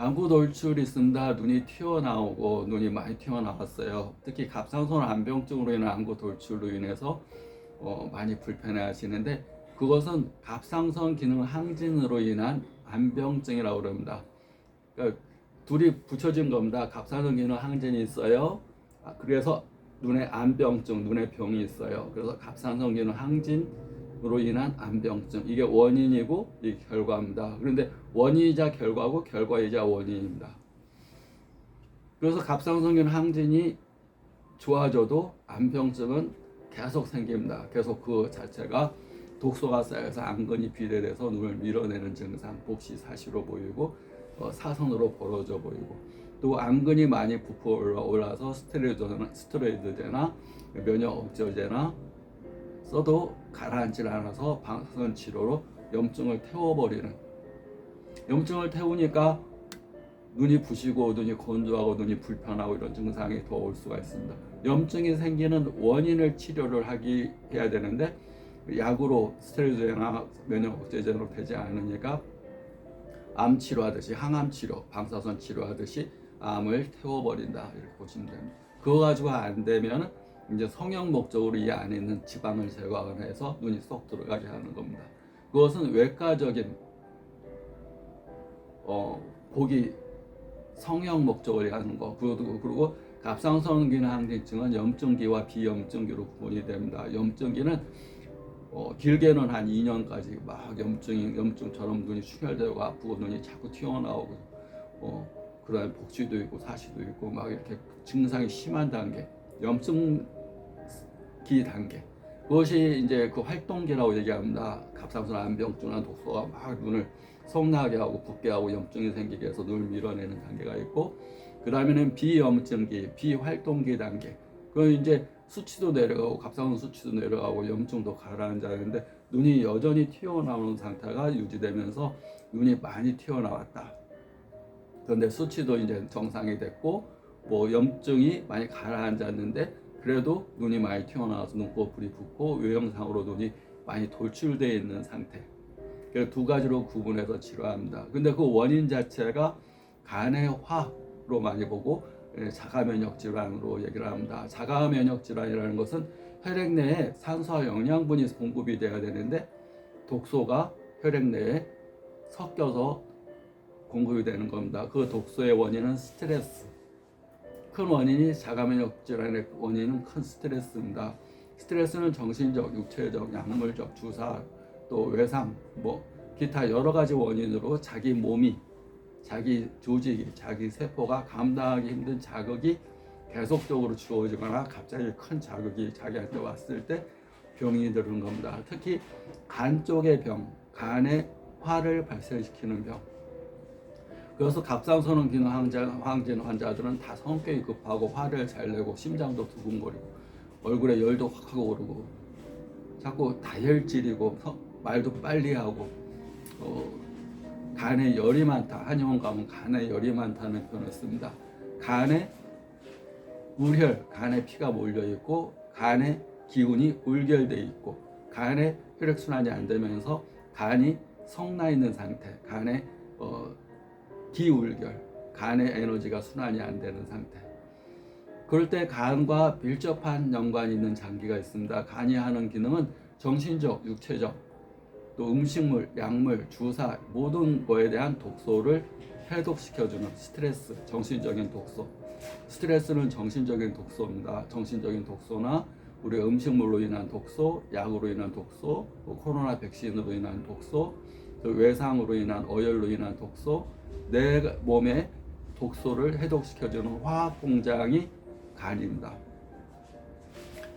안구 돌출이 있습니다. 눈이 튀어나오고 눈이 많이 튀어나왔어요. 특히 갑상선 암병증으로 인한 안구 돌출로 인해서 많이 불편해 하시는데, 그것은 갑상선 기능 항진으로 인한 암병증이라고 그럽니다. 그러니까 둘이 붙여진 겁니다. 갑상선 기능 항진이 있어요. 그래서 눈에 암병증, 눈에 병이 있어요. 그래서 갑상선 기능 항진으로 인한 암병증, 이게 원인이고 이 결과입니다. 그런데 원인이자 결과고 결과이자 원인입니다. 그래서 갑상선 기능 항진이 좋아져도 암병증은 계속 생깁니다. 계속 그 자체가 독소가 쌓여서 안근이 비대돼서 눈을 밀어내는 증상, 복시사시로 보이고 사선으로 벌어져 보이고, 또 안근이 많이 부풀어 올라서 스테로이드제나 면역 억제제나 써도 가라앉지 않아서 방사선 치료로 염증을 태워버리는, 염증을 태우니까 눈이 부시고 눈이 건조하고 눈이 불편하고 이런 증상이 더 올 수가 있습니다. 염증이 생기는 원인을 치료를 해야 되는데 약으로 스테로이드나 면역 억제제로 되지 않으니까 암 치료하듯이, 항암 치료, 방사선 치료하듯이 암을 태워버린다, 이렇게 보시면 됩니다. 그거 가지고 안 되면 이제 성형 목적으로 이 안에 있는 지방을 제거해서 눈이 쏙 들어가게 하는 겁니다. 그것은 외과적인 보기 성형 목적으로 하는 거. 그리고 갑상선 기능 항진증은 염증기와 비염증기로 구분이 됩니다. 염증기는 길게는 한 2년까지 막 염증처럼 눈이 충혈되고 아프고 눈이 자꾸 튀어나오고 그다음에 복시도 있고 사시도 있고 막 이렇게 증상이 심한 단계, 염증기 단계. 그것이 이제 그 활동기라고 얘기합니다. 갑상선 암병증이나 독소가 막 눈을 성나게 하고 붓게 하고 염증이 생기게 해서 눈을 밀어내는 단계가 있고, 그 다음에는 비염증기, 비활동기 단계. 그건 이제 수치도 내려가고 갑상선 수치도 내려가고 염증도 가라앉았는데 눈이 여전히 튀어나오는 상태가 유지되면서 눈이 많이 튀어나왔다. 그런데 수치도 이제 정상이 됐고 뭐 염증이 많이 가라앉았는데 그래도 눈이 많이 튀어나와서 눈꺼풀이 붓고 외형상으로 눈이 많이 돌출되어 있는 상태. 그래서 두 가지로 구분해서 치료합니다. 근데 그 원인 자체가 간의 화로 많이 보고 자가면역 질환으로 얘기를 합니다. 자가면역 질환이라는 것은 혈액 내에 산소와 영양분이 공급이 돼야 되는데 독소가 혈액 내에 섞여서 공급이 되는 겁니다. 그 독소의 원인은 스트레스. 큰 원인이 자가면역 질환의 원인은 큰 스트레스입니다. 스트레스는 정신적, 육체적, 약물적, 주사, 또 외상, 뭐 기타 여러 가지 원인으로 자기 몸이, 자기 조직이, 자기 세포가 감당하기 힘든 자극이 계속적으로 주어지거나 갑자기 큰 자극이 자기한테 왔을 때 병이 드는 겁니다. 특히 간 쪽의 병, 간에 화를 발생시키는 병. 그래서 갑상선 기능 항진 환자들은 다 성격이 급하고 화를 잘 내고 심장도 두근거리고 얼굴에 열도 확 하고 오르고 자꾸 다혈질이고 말도 빨리 하고 간에 열이 많다. 한의원 가면 간에 열이 많다는 표현을 씁니다. 간에 울혈, 간에 피가 몰려 있고 간에 기운이 울결돼 있고 간에 혈액순환이 안 되면서 간이 성나 있는 상태, 간에 기울결, 간의 에너지가 순환이 안 되는 상태. 그럴 때 간과 밀접한 연관이 있는 장기가 있습니다. 간이 하는 기능은 정신적, 육체적, 또 음식물, 약물, 주사 모든 거에 대한 독소를 해독시켜주는 스트레스, 정신적인 독소. 스트레스는 정신적인 독소입니다. 정신적인 독소나 우리 음식물로 인한 독소, 약으로 인한 독소, 코로나 백신으로 인한 독소, 또 외상으로 인한 어열로 인한 독소, 내 몸에 독소를 해독시켜주는 화학공장이 간입니다.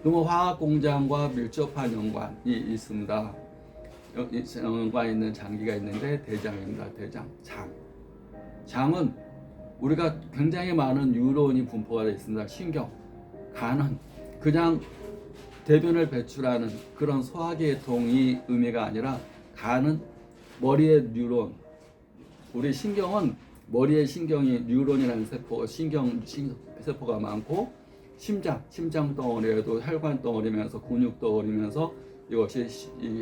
그러면 화학공장과 밀접한 연관이 있습니다. 연관 있는 장기가 있는데 대장입니다. 대장, 장. 장은 우리가 굉장히 많은 뉴런이 분포가 되어 있습니다. 신경. 간은 그냥 대변을 배출하는 그런 소화계통이 의미가 아니라 간은 머리의 뉴런. 우리 신경은 머리에 신경이 뉴런이라는 세포가 많고 심장 덩어리에도 혈관 덩어리면서 근육 덩어리면서 이것이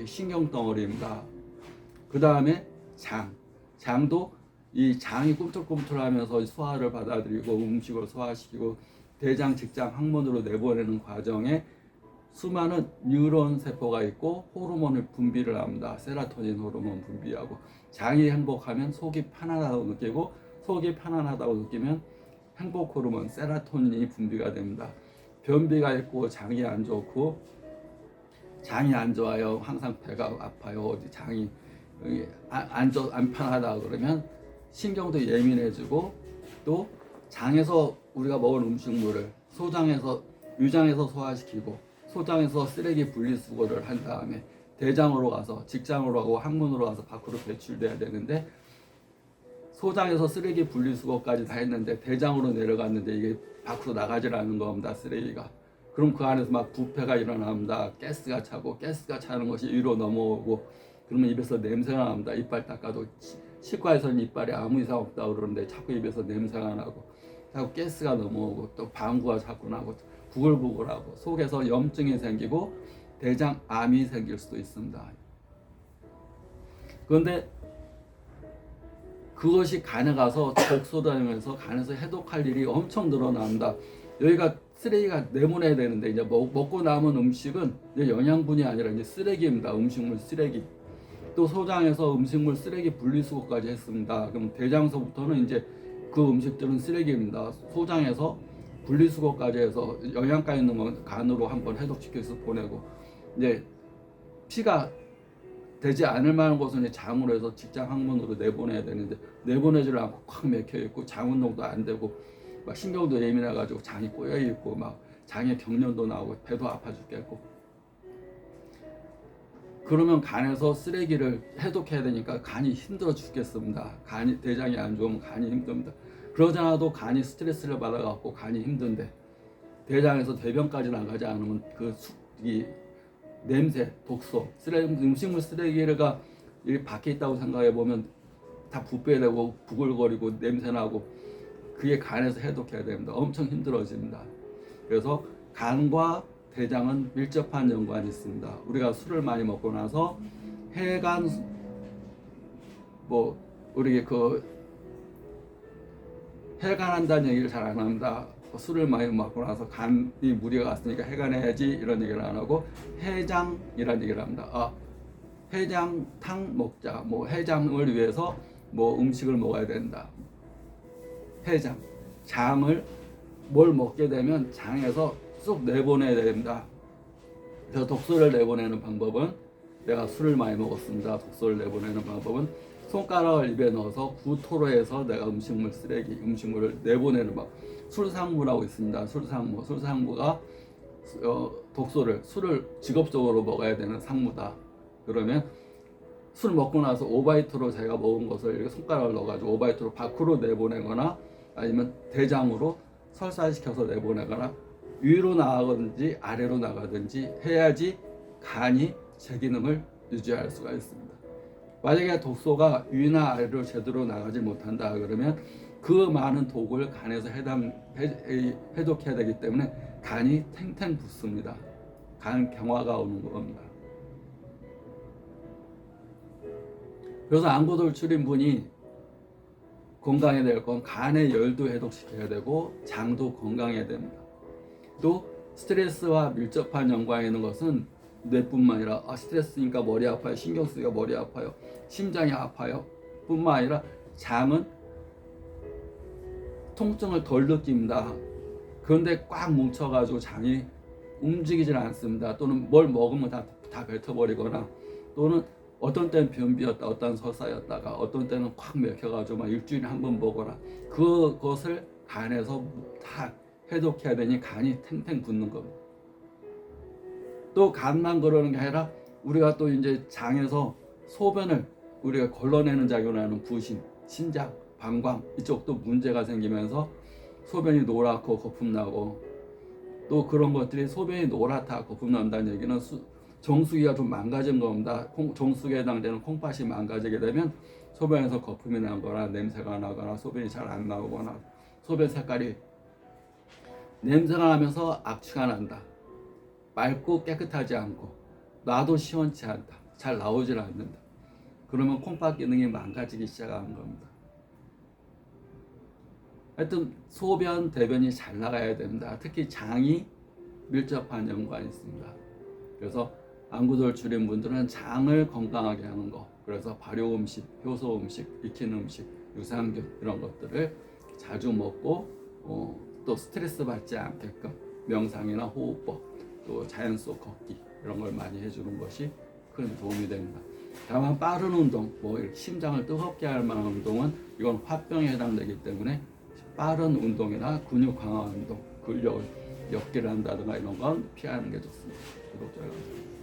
신경 덩어리입니다. 그 다음에 장도 이 장이 꿈틀꿈틀하면서 소화를 받아들이고 음식을 소화시키고 대장, 직장, 항문으로 내보내는 과정에 수많은 뉴런 세포가 있고 호르몬을 분비를 합니다. 세로토닌 호르몬 분비하고 장이 행복하면 속이 편안하다고 느끼고 속이 편안하다고 느끼면 행복 호르몬 세로토닌이 분비가 됩니다. 변비가 있고 장이 안 좋고 장이 안 좋아요. 항상 배가 아파요. 어디 장이 안 편하다 그러면 신경도 예민해지고 또 장에서 우리가 먹은 음식물을 소장에서 위장에서 소화시키고 소장에서 쓰레기 분리수거를 한 다음에 대장으로 가서 직장으로 가고 항문으로 가서 밖으로 배출돼야 되는데 소장에서 쓰레기 분리수거까지 다 했는데 대장으로 내려갔는데 이게 밖으로 나가질 않는 겁니다. 쓰레기가. 그럼 그 안에서 막 부패가 일어납니다. 가스가 차고 가스가 차는 것이 위로 넘어오고 그러면 입에서 냄새가 납니다. 이빨 닦아도 치과에서는 이빨에 아무 이상 없다고 그러는데 자꾸 입에서 냄새가 나고 자꾸 가스가 넘어오고 또 방구가 자꾸 나고 부글부글하고 속에서 염증이 생기고 대장암이 생길 수도 있습니다. 그런데 그것이 간에 가서 독소되면서 간에서 해독할 일이 엄청 늘어납니다. 여기가 쓰레기가 내보내야 되는데 이제 먹고 남은 음식은 이제 영양분이 아니라 이제 쓰레기입니다. 음식물 쓰레기. 또 소장에서 음식물 쓰레기 분리수거까지 했습니다. 그럼 대장서부터는 이제 그 음식들은 쓰레기입니다. 소장에서 분리수거까지 해서 영양가 있는 건 간으로 한번 해독시켜서 보내고 이제 피가 되지 않을 만한 것은 이제 장으로 해서 직장 항문으로 내보내야 되는데 내보내지를 않고 꽉 막혀 있고 장 운동도 안 되고 막 신경도 예민해가지고 장이 꼬여 있고 막 장에 경련도 나오고 배도 아파 죽겠고 그러면 간에서 쓰레기를 해독해야 되니까 간이 힘들어 죽겠습니다. 간이 대장이 안 좋으면 간이 힘듭니다. 그러지 않아도 간이 스트레스를 받아갖고 간이 힘든데 대장에서 대변까지 나가지 않으면 이 냄새, 독소, 음식물 쓰레기가 밖에 있다고 생각해 보면 다 부패되고 부글거리고 냄새 나고 그게 간에서 해독해야 됩니다. 엄청 힘들어집니다. 그래서 간과 대장은 밀접한 연관이 있습니다. 우리가 술을 많이 먹고 나서 해간 우리 해간한다는 얘기를 잘 안 합니다. 술을 많이 먹고 나서 간이 무리가 갔으니까 해간해야지 이런 얘기를 안 하고 해장이라는 얘기를 합니다. 해장탕 먹자. 해장을 위해서 음식을 먹어야 된다. 해장. 장을 뭘 먹게 되면 장에서 쑥 내보내야 됩니다. 그래서 독소를 내보내는 방법은 내가 술을 많이 먹었습니다. 독소를 내보내는 방법은 손가락을 입에 넣어서 구토로 해서 내가 음식물을 내보내는 방. 술상무라고 있습니다. 술상무가 술을 직업적으로 먹어야 되는 상무다. 그러면 술 먹고 나서 오바이트로 제가 먹은 것을 이렇게 손가락을 넣어가지고 오바이트로 밖으로 내보내거나 아니면 대장으로 설사시켜서 내보내거나 위로 나가든지 아래로 나가든지 해야지 간이 제 기능을 유지할 수가 있습니다. 만약에 독소가 위나 아래로 제대로 나가지 못한다 그러면 그 많은 독을 간에서 해독해야 되기 때문에 간이 탱탱 붓습니다. 간 경화가 오는 겁니다. 그래서 암고돌출인 분이 건강해야 될 건 간의 열도 해독시켜야 되고 장도 건강해야 됩니다. 또 스트레스와 밀접한 연관이 있는 것은 뇌뿐만 아니라 스트레스니까 머리 아파요, 신경 쓰기가 머리 아파요, 심장이 아파요 뿐만 아니라 장은 통증을 덜 느낍니다. 그런데 꽉 뭉쳐가지고 장이 움직이질 않습니다. 또는 뭘 먹으면 다 뱉어버리거나 또는 어떤 때는 변비였다, 어떤 설사였다가 어떤 때는 꽉 막혀가지고 막 일주일에 한 번 먹어라. 그것을 간에서 다 해독해야 되니 간이 탱탱 붓는 겁니다. 또 간만 그러는 게 아니라 우리가 또 이제 장에서 소변을 우리가 걸러내는 작용을 하는 부신, 신장, 방광 이쪽도 문제가 생기면서 소변이 노랗고 거품 나고 또 그런 것들이 소변이 노랗다 거품 난다는 얘기는 정수기가 좀 망가진 겁니다. 정수기에 해당되는 콩팥이 망가지게 되면 소변에서 거품이 나거나 냄새가 나거나 소변이 잘 안 나오거나 소변 색깔이 냄새가 나면서 악취가 난다. 맑고 깨끗하지 않고 놔도 시원치 않다. 잘 나오질 않는다. 그러면 콩팥 기능이 망가지기 시작하는 겁니다. 하여튼 소변, 대변이 잘 나가야 됩니다. 특히 장이 밀접한 연관이 있습니다. 그래서 안구돌출인 분들은 장을 건강하게 하는 거, 그래서 발효 음식, 효소 음식, 익힌 음식, 유산균 이런 것들을 자주 먹고 또 스트레스 받지 않게끔 명상이나 호흡법, 또 자연 속 걷기 이런 걸 많이 해주는 것이 큰 도움이 됩니다. 다만 빠른 운동, 뭐 이렇게 심장을 뜨겁게 할 만한 운동은 이건 화병에 해당되기 때문에 빠른 운동이나 근육 강화 운동, 근력을 엮기를 한다든가 이런 건 피하는 게 좋습니다. 구독자 여러분.